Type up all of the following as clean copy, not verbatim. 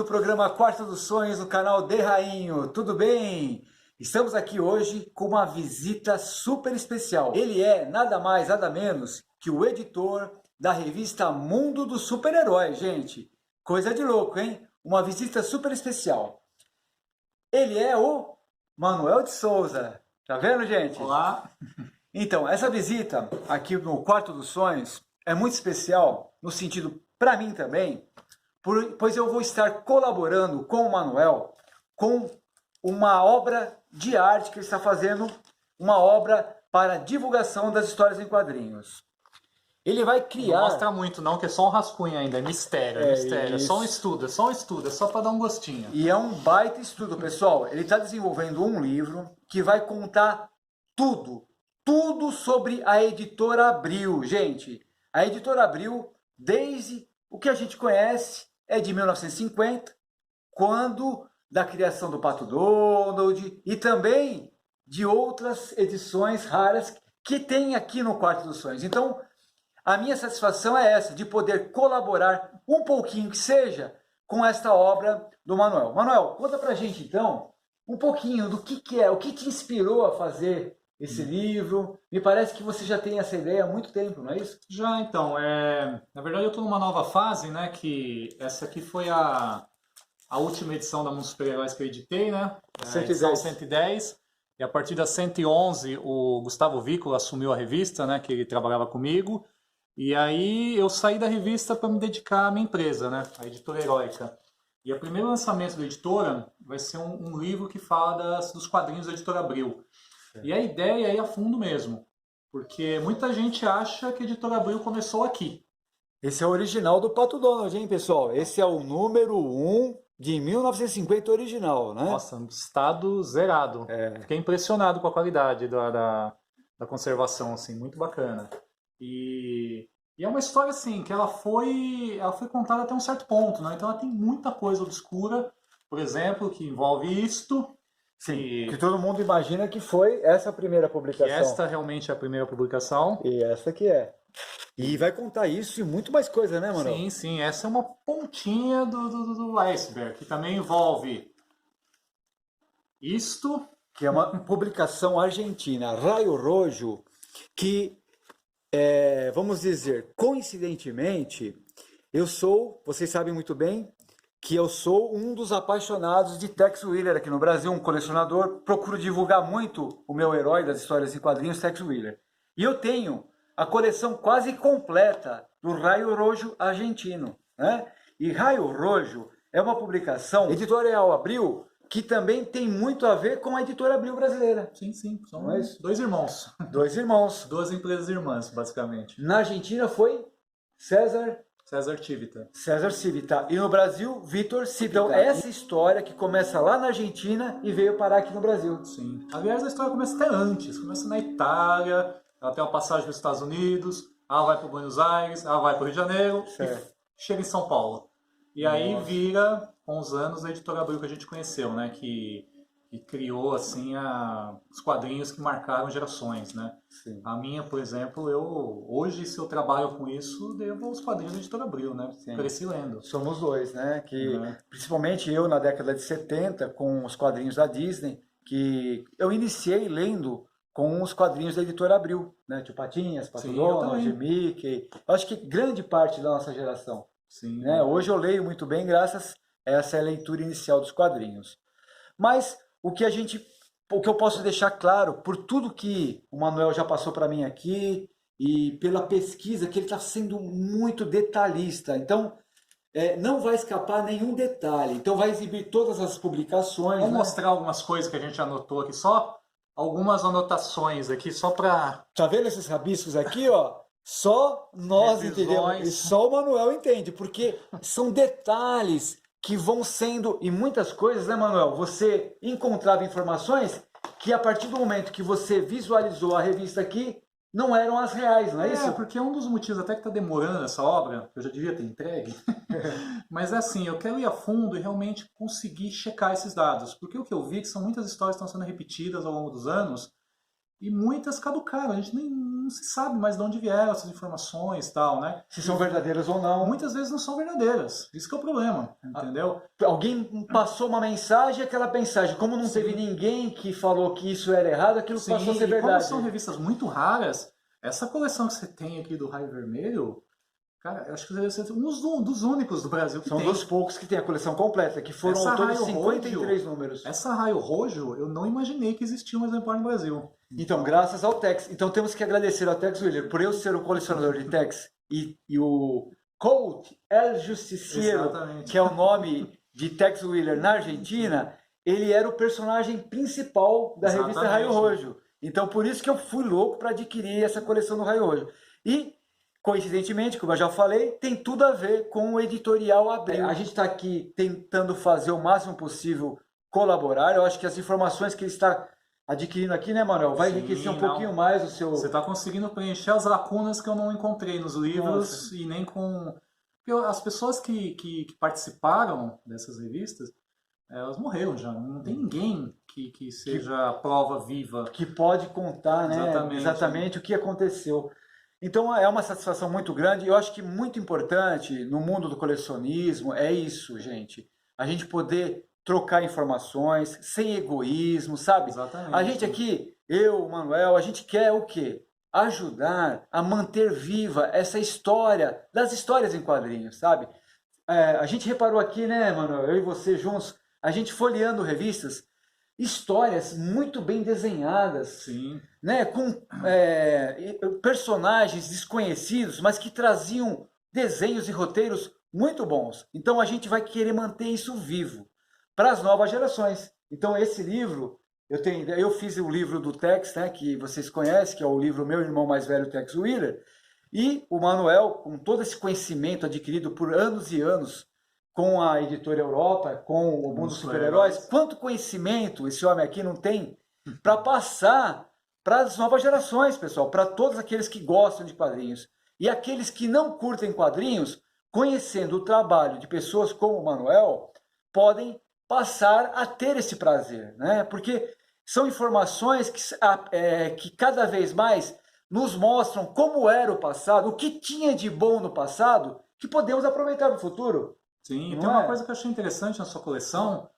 programa Quarto dos Sonhos no canal De Rainho, tudo bem? Estamos aqui hoje com uma visita super especial. Ele é nada mais, nada menos que o editor da revista Mundo dos Super-Heróis, gente. Coisa de louco, hein? Uma visita super especial. Ele é o Manuel de Souza. Tá vendo, gente? Olá! Então, essa visita aqui no Quarto dos Sonhos é muito especial, no sentido, para mim também, pois eu vou estar colaborando com o Manuel com uma obra de arte que ele está fazendo, uma obra para divulgação das histórias em quadrinhos. Ele vai criar... Não mostra muito não, que é só um rascunho ainda, é mistério, mistério. É só um estudo, é só para dar um gostinho. E é um baita estudo, pessoal. Ele está desenvolvendo um livro que vai contar tudo sobre a Editora Abril. Gente, a Editora Abril, desde o que a gente conhece, é de 1950, quando da criação do Pato Donald e também de outras edições raras que tem aqui no Quarto dos Sonhos. Então, a minha satisfação é essa, de poder colaborar um pouquinho que seja com esta obra do Manuel. Manuel, conta pra gente então um pouquinho do que é, o que te inspirou a fazer esse livro. Me parece que você já tem essa ideia há muito tempo, não é isso? Já, então, na verdade eu estou numa nova fase, né, que essa aqui foi a última edição da Mundo dos Super-Heróis que eu editei, né, a edição 110, e a partir da 111 o Gustavo Vícola assumiu a revista, né, que ele trabalhava comigo, e aí eu saí da revista para me dedicar à minha empresa, né, a Editora Heróica. E o primeiro lançamento da editora vai ser um livro que fala dos quadrinhos da Editora Abril. E a ideia é ir a fundo mesmo, porque muita gente acha que a Editora Abril começou aqui. Esse é o original do Pato Donald, hein, pessoal? Esse é o número 1 de 1950 original, né? Nossa, estado zerado. Fiquei impressionado com a qualidade da conservação, assim, muito bacana. E é uma história, assim, que ela foi contada até um certo ponto, né? Então ela tem muita coisa obscura, por exemplo, que envolve isto. Sim, que todo mundo imagina que foi essa primeira publicação. E esta realmente é a primeira publicação. E essa que é. E vai contar isso e muito mais coisa, né, Manuel? Sim, sim. Essa é uma pontinha do iceberg, que também envolve isto. Que é uma publicação argentina, Raio Rojo, que, vamos dizer, coincidentemente, vocês sabem muito bem, que eu sou um dos apaixonados de Tex Willer aqui no Brasil, um colecionador, procuro divulgar muito o meu herói das histórias em quadrinhos, Tex Willer. E eu tenho a coleção quase completa do Raio Rojo argentino, né? E Raio Rojo é uma publicação editorial Abril que também tem muito a ver com a Editora Abril brasileira. Sim, sim, são dois irmãos. Dois irmãos. Duas empresas irmãs, basicamente. Na Argentina foi César Civita. E no Brasil, Vitor Civita. Então, essa história que começa lá na Argentina e veio parar aqui no Brasil. Sim. Aliás, a história começa até antes. Começa na Itália, ela tem uma passagem nos Estados Unidos, ela vai para Buenos Aires, ela vai para o Rio de Janeiro e chega em São Paulo. E aí vira, com os anos, a Editora Abril que a gente conheceu, né? Que criou assim os quadrinhos que marcaram gerações, né? Sim. A minha, por exemplo, hoje, se eu trabalho com isso, devo aos quadrinhos da Editora Abril, né? Sim. Cresci lendo. Somos dois, né? Principalmente eu, na década de 70, com os quadrinhos da Disney, que eu iniciei lendo com os quadrinhos da Editora Abril, né? Tio Patinhas, Pato Donald, Mickey. Eu acho que grande parte da nossa geração. Sim. Né? Hoje eu leio muito bem graças a essa leitura inicial dos quadrinhos. Mas o que eu posso deixar claro, por tudo que o Manuel já passou para mim aqui e pela pesquisa, que ele está sendo muito detalhista. Então, não vai escapar nenhum detalhe. Então, vai exibir todas as publicações. Vou mostrar algumas coisas que a gente anotou aqui, só algumas anotações aqui, só para... Tá vendo esses rabiscos aqui, ó? Só nós entendemos e só o Manuel entende, porque são detalhes que vão sendo, e muitas coisas, né, Manuel? Você encontrava informações que a partir do momento que você visualizou a revista aqui, não eram as reais, não é isso? Porque um dos motivos até que está demorando essa obra, eu já devia ter entregue, mas é assim, eu quero ir a fundo e realmente conseguir checar esses dados, porque o que eu vi é que são muitas histórias que estão sendo repetidas ao longo dos anos, e muitas caducaram, a gente nem não se sabe mais de onde vieram essas informações e tal, né? Se são verdadeiras ou não. Muitas vezes não são verdadeiras. Isso que é o problema, entendeu? Alguém passou uma mensagem, aquela mensagem, como não teve ninguém que falou que isso era errado, aquilo passou a ser verdade. Como são revistas muito raras, essa coleção que você tem aqui do Raio Vermelho, cara, eu acho que deve ser um dos únicos do Brasil que São tem. dos poucos que tem a coleção completa, que foram ao todo 53 números. Essa Raio Rojo, eu não imaginei que existia um exemplar no Brasil. Então, graças ao Tex. Então, temos que agradecer ao Tex Willer por eu ser um colecionador de Tex e o Colt El Justiciero, que é o nome de Tex Willer na Argentina, ele era o personagem principal da revista Raio Rojo. Então, por isso que eu fui louco para adquirir essa coleção do Raio Rojo. E, coincidentemente, como eu já falei, tem tudo a ver com o editorial Abril. A gente está aqui tentando fazer o máximo possível colaborar. Eu acho que as informações que ele está adquirindo aqui, né, Manuel? Vai enriquecer um pouquinho mais o seu... Você está conseguindo preencher as lacunas que eu não encontrei nos livros e nem com... Porque as pessoas que participaram dessas revistas, elas morreram já. Não tem ninguém que seja prova viva. Que pode contar, né? Exatamente o que aconteceu. Então é uma satisfação muito grande. Eu acho que muito importante no mundo do colecionismo é isso, gente. A gente poder trocar informações, sem egoísmo, sabe? Exatamente. A gente aqui, eu, o Manuel, a gente quer o quê? Ajudar a manter viva essa história, das histórias em quadrinhos, sabe? A gente reparou aqui, né, Manuel, eu e você juntos, a gente folheando revistas, histórias muito bem desenhadas, sim, né, com personagens desconhecidos, mas que traziam desenhos e roteiros muito bons. Então a gente vai querer manter isso vivo para as novas gerações. Então esse livro, eu fiz o livro do Tex, né, que vocês conhecem, que é o livro Meu Irmão Mais Velho, Tex Willer, e o Manuel, com todo esse conhecimento adquirido por anos e anos com a Editora Europa, com o Mundo dos Super-Heróis, quanto conhecimento esse homem aqui não tem para passar para as novas gerações, pessoal, para todos aqueles que gostam de quadrinhos. E aqueles que não curtem quadrinhos, conhecendo o trabalho de pessoas como o Manuel, podem passar a ter esse prazer, né? Porque são informações que cada vez mais nos mostram como era o passado, o que tinha de bom no passado, que podemos aproveitar no futuro. Sim, tem uma coisa que eu achei interessante na sua coleção,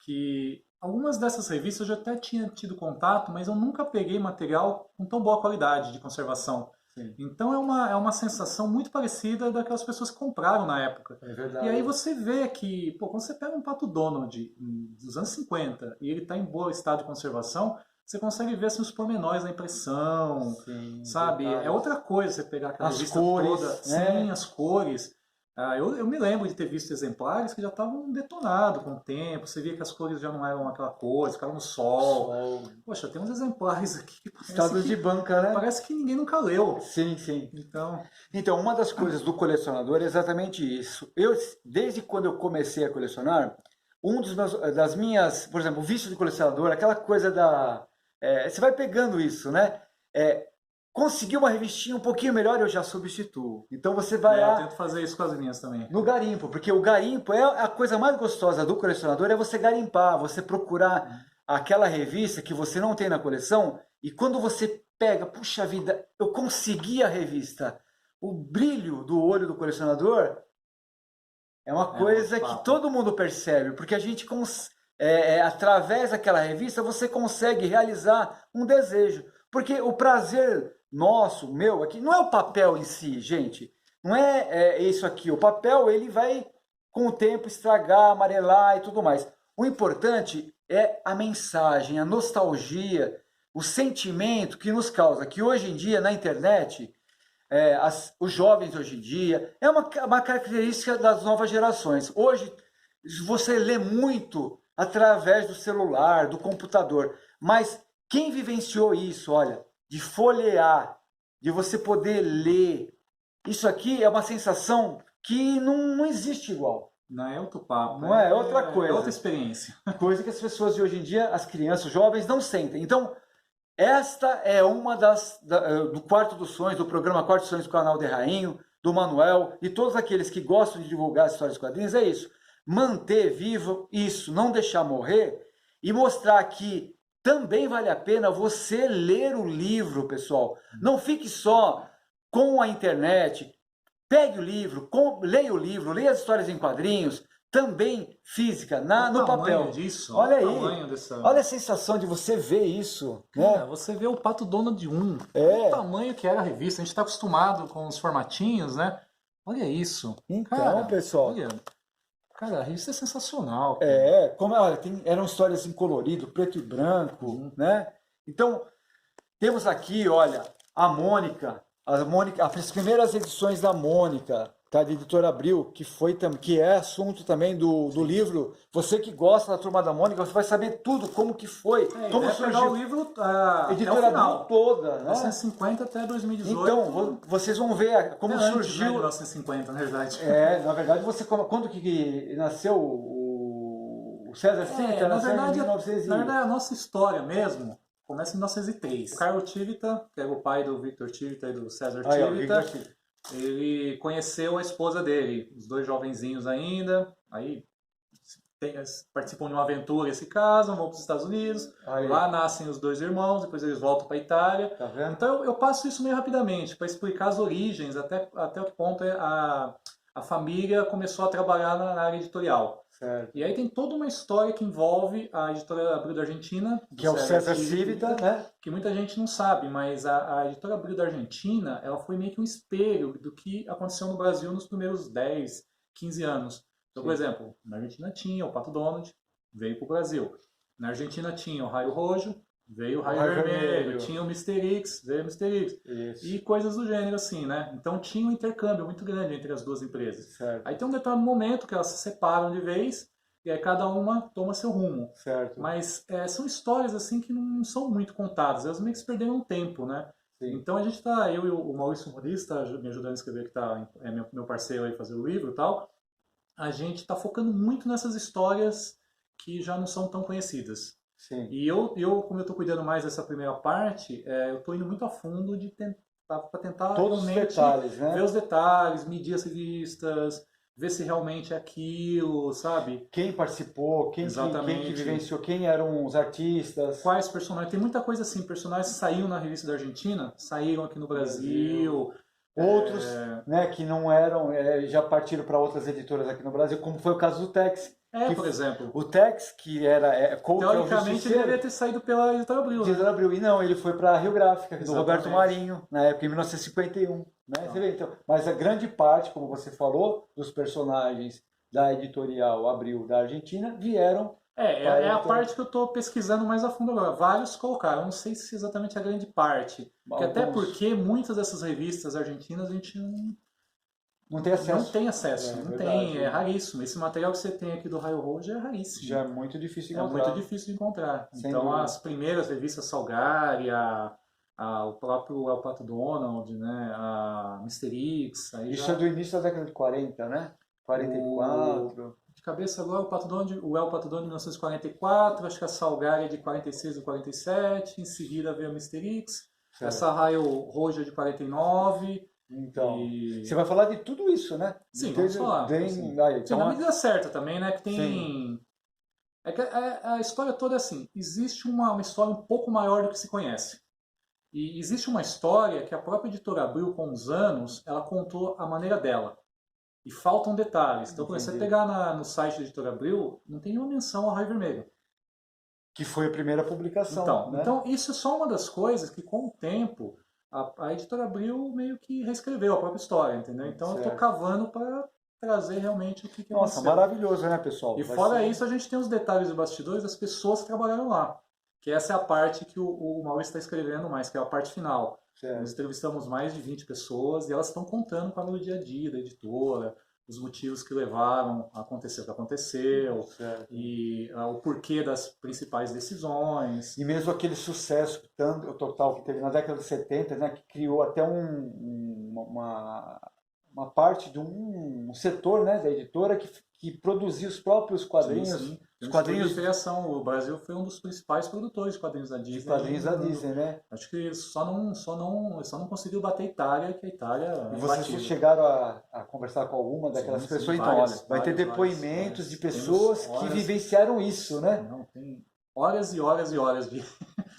que algumas dessas revistas eu já até tinha tido contato, mas eu nunca peguei material com tão boa qualidade de conservação. Sim. Então é uma sensação muito parecida daquelas pessoas que compraram na época. É verdade. E aí você vê que, pô, quando você pega um Pato Donald dos anos 50 e ele está em bom estado de conservação, você consegue ver assim, os pormenores da impressão, sim, sabe? Verdade. É outra coisa você pegar aquela revista cores, toda, sim, as cores. Eu me lembro de ter visto exemplares que já estavam detonados com o tempo, você via que as cores já não eram aquela cor, ficavam no sol. Poxa, tem uns exemplares aqui que estados de banca, né? Parece que ninguém nunca leu. Sim, sim. Então, uma das coisas do colecionador é exatamente isso. Desde quando eu comecei a colecionar, das minhas, por exemplo, vício de colecionador, aquela coisa você vai pegando isso, né? Conseguir uma revistinha um pouquinho melhor, eu já substituo. Então você vai lá... Eu tento fazer isso com as minhas também. No garimpo, porque o garimpo é a coisa mais gostosa do colecionador, é você garimpar, você procurar aquela revista que você não tem na coleção, e quando você pega, puxa vida, eu consegui a revista. O brilho do olho do colecionador é uma coisa que todo mundo percebe, porque a gente, através daquela revista, você consegue realizar um desejo. Porque o prazer nosso, meu, aqui, não é o papel em si, gente. Não é isso aqui. O papel, ele vai, com o tempo, estragar, amarelar e tudo mais. O importante é a mensagem, a nostalgia, o sentimento que nos causa. Que hoje em dia, na internet, os jovens hoje em dia, é uma característica das novas gerações. Hoje, você lê muito através do celular, do computador. Mas quem vivenciou isso, olha, de folhear, de você poder ler, isso aqui é uma sensação que não existe igual. Não é outro papo. Não é outra coisa. É outra experiência. Coisa que as pessoas de hoje em dia, as crianças, os jovens, não sentem. Então, esta é uma do Quarto dos Sonhos, do programa Quarto dos Sonhos do canal de Rainho, do Manuel, e todos aqueles que gostam de divulgar as histórias de quadrinhos, é isso. Manter vivo isso, não deixar morrer, e mostrar que também vale a pena você ler o livro, pessoal. Não fique só com a internet. Pegue o livro, leia o livro, leia as histórias em quadrinhos, também física, no papel. Disso, olha aí, olha a sensação de você ver isso. Né? Você vê o Pato Donald 1, o tamanho que era a revista. A gente está acostumado com os formatinhos, né? Olha isso. Então, cara, pessoal... Olha, cara, a revista é sensacional. Cara. Olha, eram histórias em colorido, preto e branco, né? Então, temos aqui, olha, a Mônica, as primeiras edições da Mônica, tá, de Editora Abril, que é assunto também do livro. Você que gosta da Turma da Mônica, você vai saber tudo, como que foi, como surgiu o livro Editora Abril toda, né? 1950 até 2018. Então, vocês vão ver como surgiu... 1950, na verdade. Na verdade, quando que nasceu o César Civita? Na verdade, a nossa história mesmo começa em 1903. O Carlo Civita, que era o pai do Victor Civita e do César Civita, ele conheceu a esposa dele, os dois jovenzinhos ainda, aí participam de uma aventura, se casam, vão para os Estados Unidos, lá nascem os dois irmãos, depois eles voltam para a Itália. Tá vendo? Então eu passo isso meio rapidamente, para explicar as origens, até o que ponto a família começou a trabalhar na área editorial. Certo. E aí tem toda uma história que envolve a Editora Abril da Argentina, que é o César Civita, né? Que muita gente não sabe, mas a Editora Abril da Argentina, ela foi meio que um espelho do que aconteceu no Brasil nos primeiros 10, 15 anos. Então, por exemplo, na Argentina tinha o Pato Donald, veio para o Brasil. Na Argentina tinha o Raio Rojo, veio o Raio Vermelho. Tinha o Mister X, veio o Mister X. Isso. E coisas do gênero assim, né? Então tinha um intercâmbio muito grande entre as duas empresas. Certo. Aí tem um determinado momento que elas se separam de vez e aí cada uma toma seu rumo. Certo. Mas são histórias assim que não são muito contadas, elas meio que se perderam um tempo, né? Sim. Então a gente tá, eu e o Maurício Moriz, tá me ajudando a escrever, que é meu parceiro aí fazer o livro e tal. A gente está focando muito nessas histórias que já não são tão conhecidas. Sim. E eu como eu estou cuidando mais dessa primeira parte, eu estou indo muito a fundo para tentar todos os detalhes, né? Ver os detalhes, medir as revistas, ver se realmente é aquilo, sabe? Quem participou, quem que vivenciou, quem eram os artistas. Quais personagens. Tem muita coisa assim, personagens que saíram na revista da Argentina, saíram aqui no Brasil. Outros, né, que não eram, já partiram para outras editoras aqui no Brasil, como foi o caso do Tex. Por exemplo. O Tex, que era... teoricamente, ele deveria ter saído pela Editora Abril. Editora Abril. E não, ele foi para a Rio Gráfica, do Roberto Marinho, na época, em 1951. Né? Você vê, então, mas a grande parte, como você falou, dos personagens da editorial Abril da Argentina vieram... É a parte que eu estou pesquisando mais a fundo agora. Vários colocaram, não sei se exatamente a grande parte. Até porque muitas dessas revistas argentinas a gente não tem acesso. Não tem acesso, é raríssimo. Esse material que você tem aqui do Raio Rojo é raríssimo. Já é muito difícil de encontrar. É muito difícil de encontrar. Então as primeiras revistas Salgari, o próprio El Pato Donald, né, a Mister X... Isso é do início da década de 40, né? 44... De cabeça agora, o El Pato Donald de 1944, acho que a Salgari é de 46 ou 47, em seguida veio a Mister X, certo. Essa Raio Roja de 49... Então, você vai falar de tudo isso, né? Sim, vamos falar. Então, na medida certa também, né? Que tem... a história toda é assim, existe uma história um pouco maior do que se conhece. E existe uma história que a própria Editora Abril, com os anos, ela contou a maneira dela. E faltam detalhes. Então, quando você pegar no site da Editora Abril, não tem nenhuma menção ao Raio Vermelho. Que foi a primeira publicação. Então, isso é só uma das coisas que, com o tempo... A Editora Abril meio que reescreveu a própria história, entendeu? Então eu estou cavando para trazer realmente o que aconteceu. Nossa, maravilhoso, né, pessoal? E fora isso, a gente tem os detalhes dos bastidores das pessoas que trabalharam lá. Que essa é a parte que o Maurício está escrevendo mais, que é a parte final. Certo. Nós entrevistamos mais de 20 pessoas e elas estão contando para o dia a dia da editora, os motivos que levaram a acontecer o que aconteceu, certo. E o porquê das principais decisões. E mesmo aquele sucesso total que teve na década de 70, né, que criou até uma parte de um setor, né, da editora que produzia os próprios quadrinhos. Sim. Os quadrinhos de criação. O Brasil foi um dos principais produtores de quadrinhos da Disney. De quadrinhos da Disney, né? Acho que só não conseguiu bater a Itália, que a Itália E vocês chegaram a conversar com alguma daquelas pessoas? Então, olha, vai ter depoimentos de pessoas que vivenciaram isso, né? Não, tem horas e horas e horas de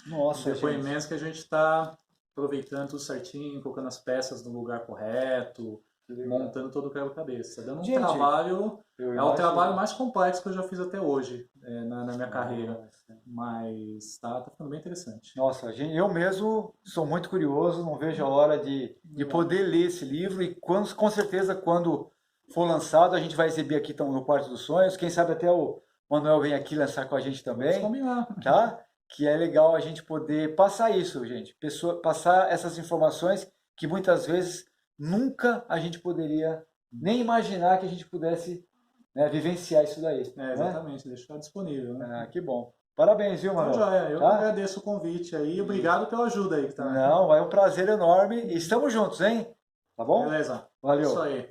Nossa, depoimentos que a gente está aproveitando tudo certinho, colocando as peças no lugar correto, montando todo o quebra-cabeça. Dando um trabalho, é o trabalho mais complexo que eu já fiz até hoje na minha carreira. Mas tá ficando bem interessante. Nossa, gente, eu mesmo sou muito curioso, não vejo a hora de poder ler esse livro e com certeza quando for lançado a gente vai exibir aqui no Quarto dos Sonhos. Quem sabe até o Manuel vem aqui lançar com a gente também. Vamos combinar. Tá? Que é legal a gente poder passar isso, gente. Passar essas informações que muitas vezes nunca a gente poderia nem imaginar que a gente pudesse, né, vivenciar isso daí. Exatamente, né? Deixar disponível. Né? Que bom. Parabéns, viu, Manuel? Então, eu agradeço o convite aí. Obrigado pela ajuda aí. Não, é um prazer enorme. E estamos juntos, hein? Tá bom? Beleza. Valeu. Isso aí.